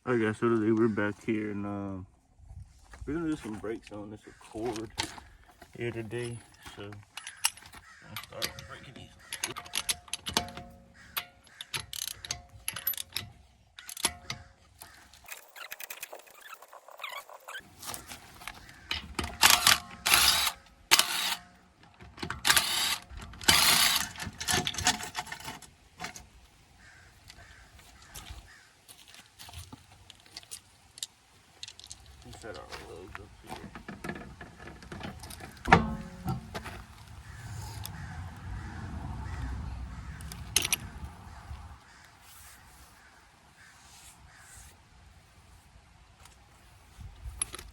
Alright guys, so today we're back here and we're gonna do some brakes on this Accord here today. So I'll start breaking these. Set our loads up here.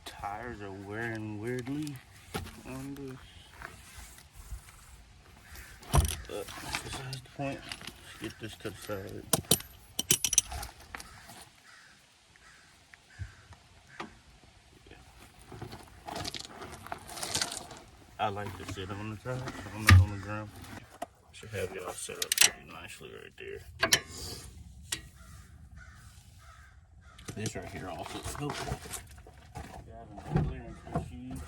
Tires are wearing weirdly on this. But besides the point, let's get this to the side. I like to sit on the tires, so I'm not on the ground. Should have y'all set up pretty nicely right there. This right here also helps. Having clearance issues.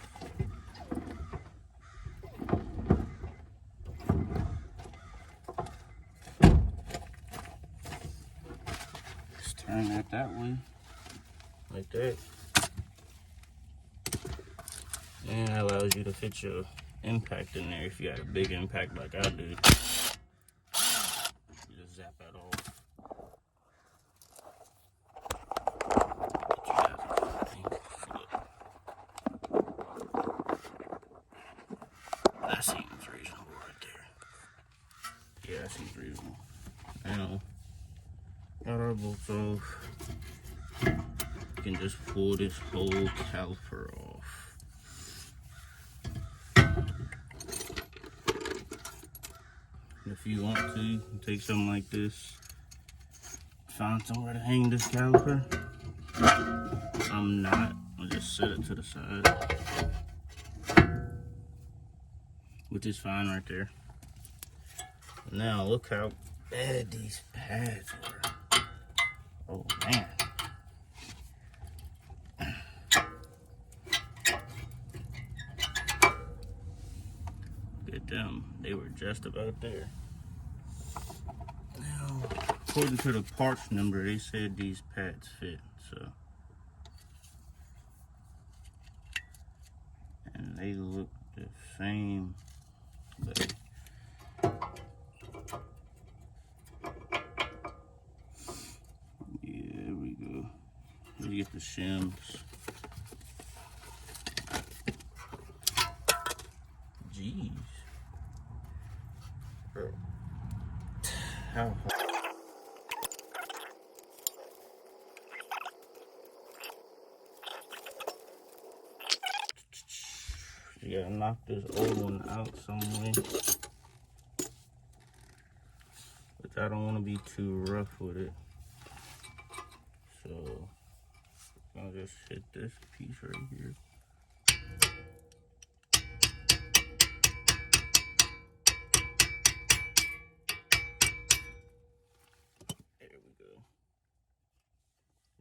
Just turn that way, like that. And that allows you to fit your impact in there if you got a big impact like I do. You just zap that off. That seems reasonable right there. Yeah, that seems reasonable. Now, got our bolts off. You can just pull this whole caliper off. If you want to, you can take something like this, find somewhere to hang this caliper. I'm not, I'll just set it to the side, which is fine right there. Now look how bad these pads were. Oh man. Look at them, they were just about there. Now, according to the parts number, they said these pads fit, so. And they look the same, but yeah, there we go. Let's get the shims. Jeez. Bro. How hard? You gotta knock this old one out some way. But I don't want to be too rough with it. So I'll just hit this piece right here. There we go.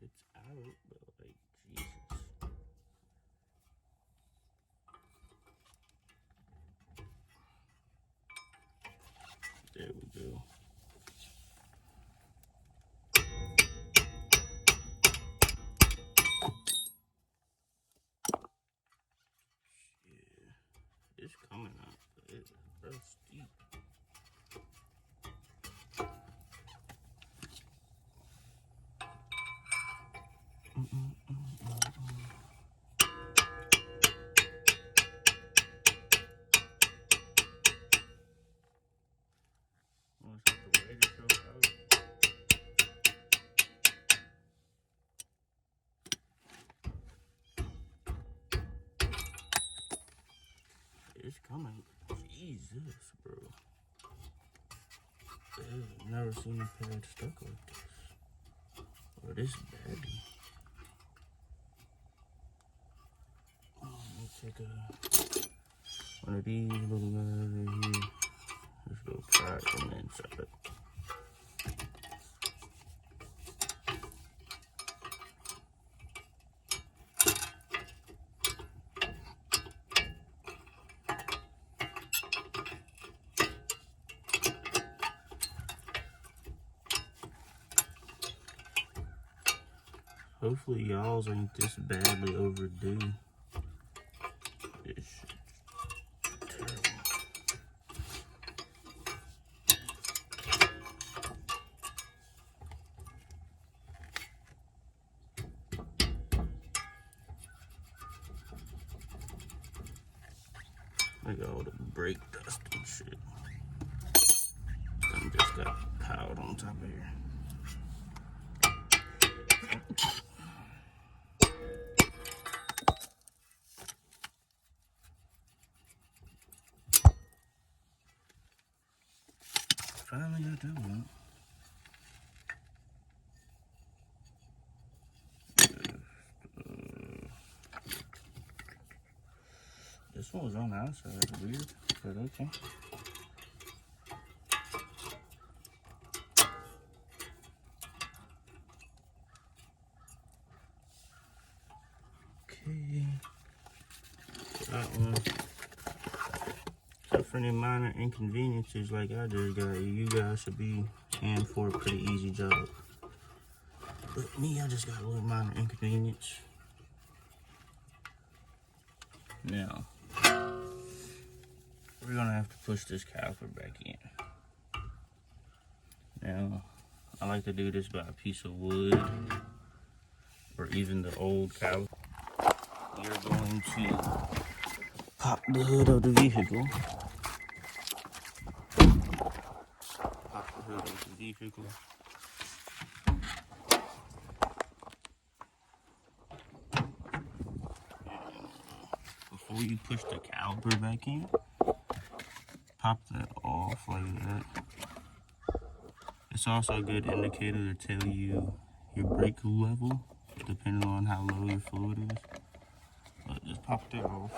It's out, but like Jesus. There we go. Yeah, it's coming out, but it's real steep. It's coming. Jesus, bro. I've never seen a pad stuck like this. Or this badly. Let me take one of these little guys right here. Let's go pry it from the inside. Hopefully y'all's ain't this badly overdue. This shit's terrible. Look at all the brake dust and shit. Some just got piled on top of here. Finally got that one. This one was on the outside, weird, but okay. Okay, that one. Except for any minor inconveniences like I just got, you guys should be in for a pretty easy job. But me, I just got a little minor inconvenience. Now, we're gonna have to push this caliper back in. Now, I like to do this by a piece of wood or even the old caliper. You're going to pop the hood of the vehicle. Pop the hood of the vehicle. Before you push the caliper back in, pop that off like that. It's also a good indicator to tell you your brake level, depending on how low your fluid is. But just pop that off.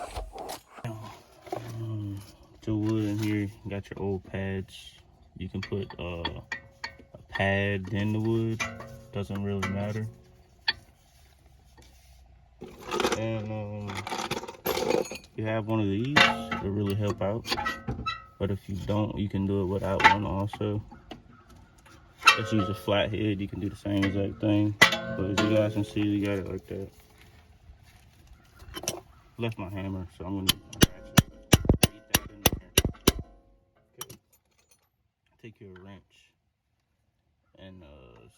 The wood in here, you got your old pads. You can put a pad in the wood, doesn't really matter. And if you have one of these, it'll really help out. But if you don't, you can do it without one also. Let's use a flat head, you can do the same exact thing. But as you guys can see, we got it like that. Left my hammer, so I'm gonna ratchet that in there. Okay. Take your wrench and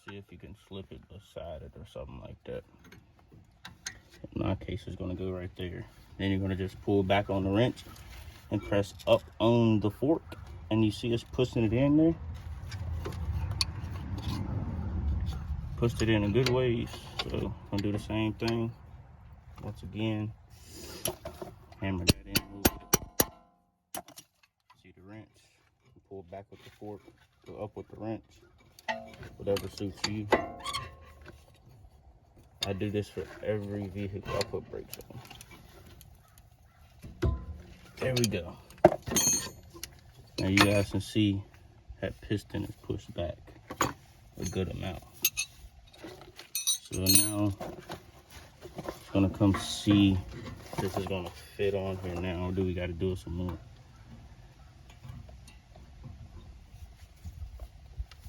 see if you can slip it beside it or something like that. In my case, it's gonna go right there. Then you're gonna just pull back on the wrench and press up on the fork, and you see us pushing it in there. Pushed it in a good ways, so I'm gonna do the same thing. Once again, hammer that in a little bit. See the wrench, pull back with the fork, go up with the wrench, whatever suits you. I do this for every vehicle I put brakes on. There we go. Now you guys can see that piston is pushed back a good amount. So now it's gonna come see if this is gonna fit on here now, or do we gotta do it some more?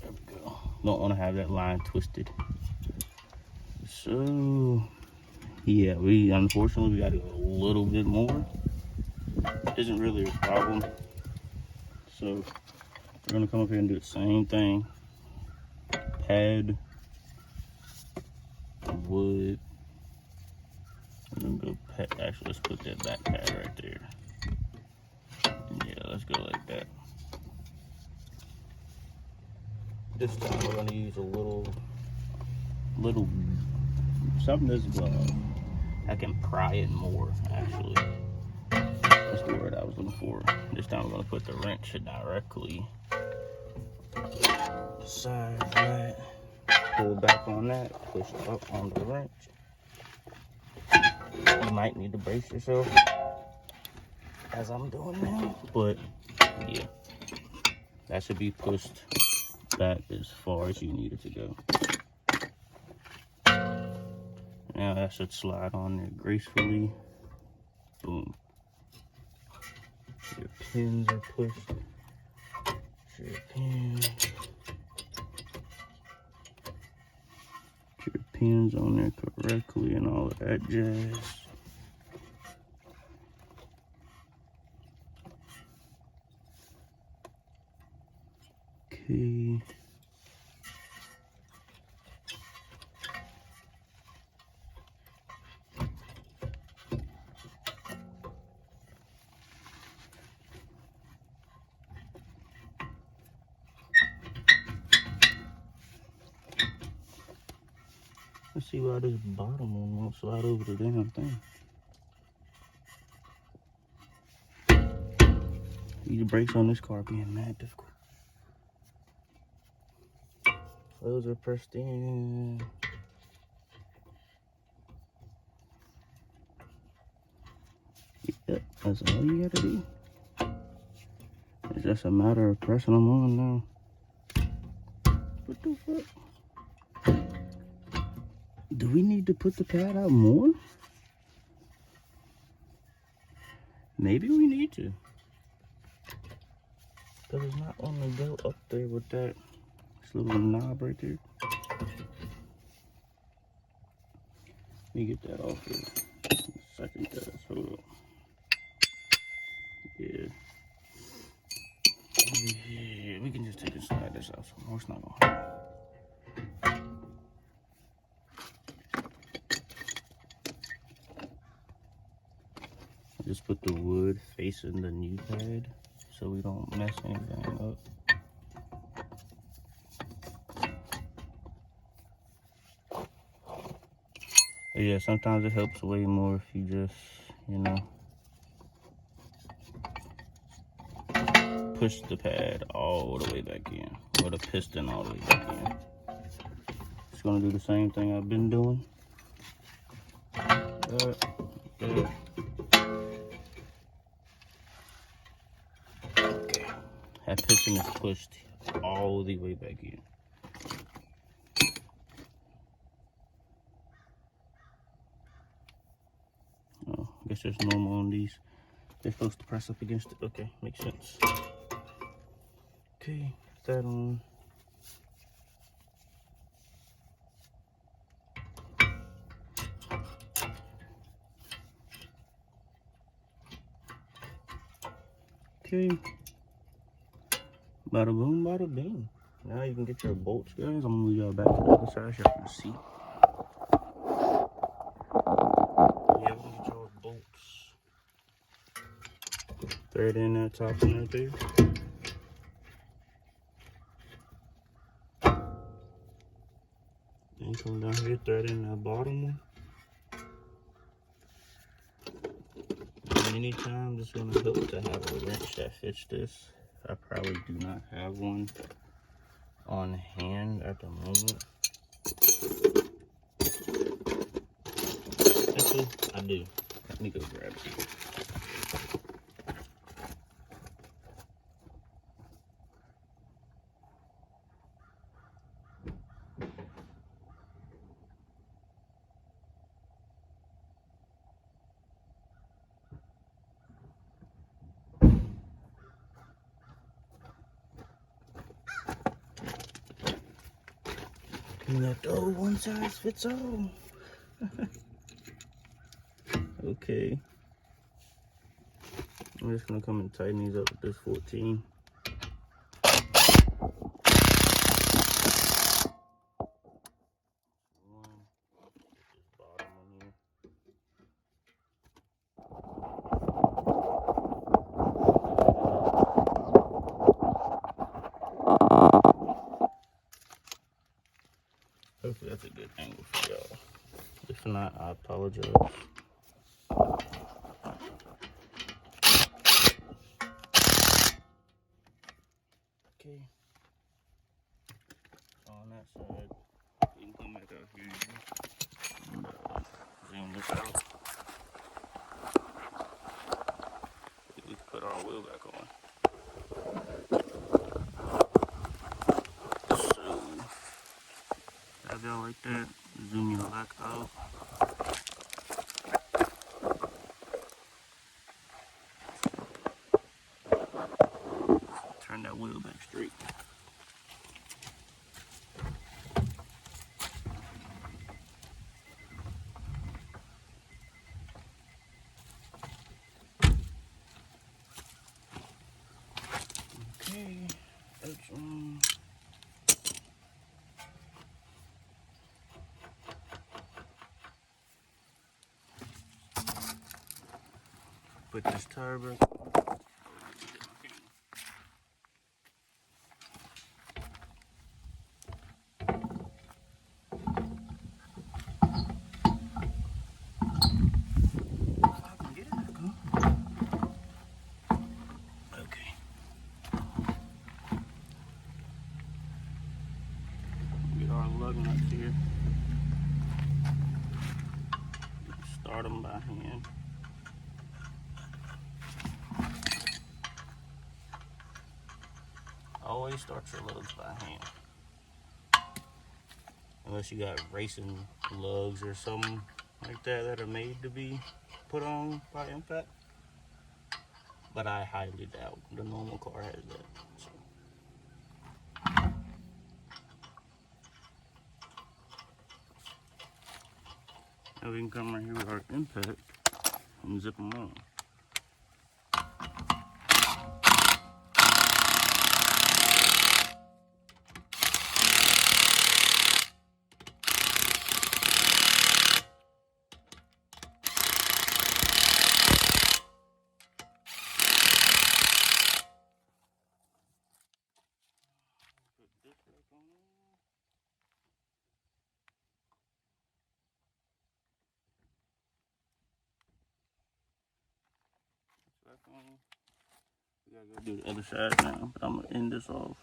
There we go. Don't wanna have that line twisted. So yeah, unfortunately we gotta go a little bit more. Isn't really a problem. So we're gonna come up here and do the same thing. Pad, wood. I'm gonna go actually, let's put that back pad right there. And yeah, let's go like that. This time we're gonna use a little something that's I can pry it more actually. That's the word I was looking for. This time we're gonna put the wrench directly beside that. Pull back on that, push up on the wrench. You might need to brace yourself as I'm doing now, but yeah, that should be pushed back as far as you need it to go. Now that should slide on there gracefully. Boom. Your pins are pushed. Your pins on there correctly and all of that jazz. Okay. Let's see why this bottom one won't slide over the damn thing. These brakes on this car being mad difficult. Those are pressed in. Yep, that's all you gotta do. It's just a matter of pressing them on now. What the fuck? Do we need to put the pad out more? Maybe we need to. Because it's not on the go up there with that little knob right there. Let me get that off here. Second guess. Hold up. Yeah. Yeah, we can just take and slide this out some more. It's not gonna hurt. Just put the wood facing the new pad so we don't mess anything up. But yeah, sometimes it helps way more if you just, you know, push the pad all the way back in, or the piston all the way back in. Just gonna do the same thing I've been doing. Okay. That piston is pushed all the way back in. Oh, I guess that's normal on these. They're supposed to press up against it. Okay, makes sense. Okay, put that on. Okay. Bada boom, bada bing. Now you can get your bolts, guys. I'm gonna move y'all back to the other side so you can see. Yeah, we're gonna get your bolts. Thread in that top one right there. Then come down here, thread in that bottom one. And anytime, it's gonna help to have a wrench that fits this. I probably do not have one on hand at the moment. Actually, I do. Let me go grab it. Oh, one size fits all. Okay. I'm just gonna come and tighten these up with this 14. Hopefully that's a good angle for y'all. If not, I apologize. Okay. On that side, you can come back out here and zoom this out. We can put our wheel back on. So, have y'all like that. Zoom y'all back out. Turn that wheel back straight. Put this tire back. Okay. Get our lug nuts here. Start them by hand. Always start your lugs by hand. Unless you got racing lugs or something like that are made to be put on by impact. But I highly doubt the normal car has that. So. Now we can come right here with our impact and zip them on. Put this back on. Back on. We gotta go do the other side now, but I'm gonna end this off.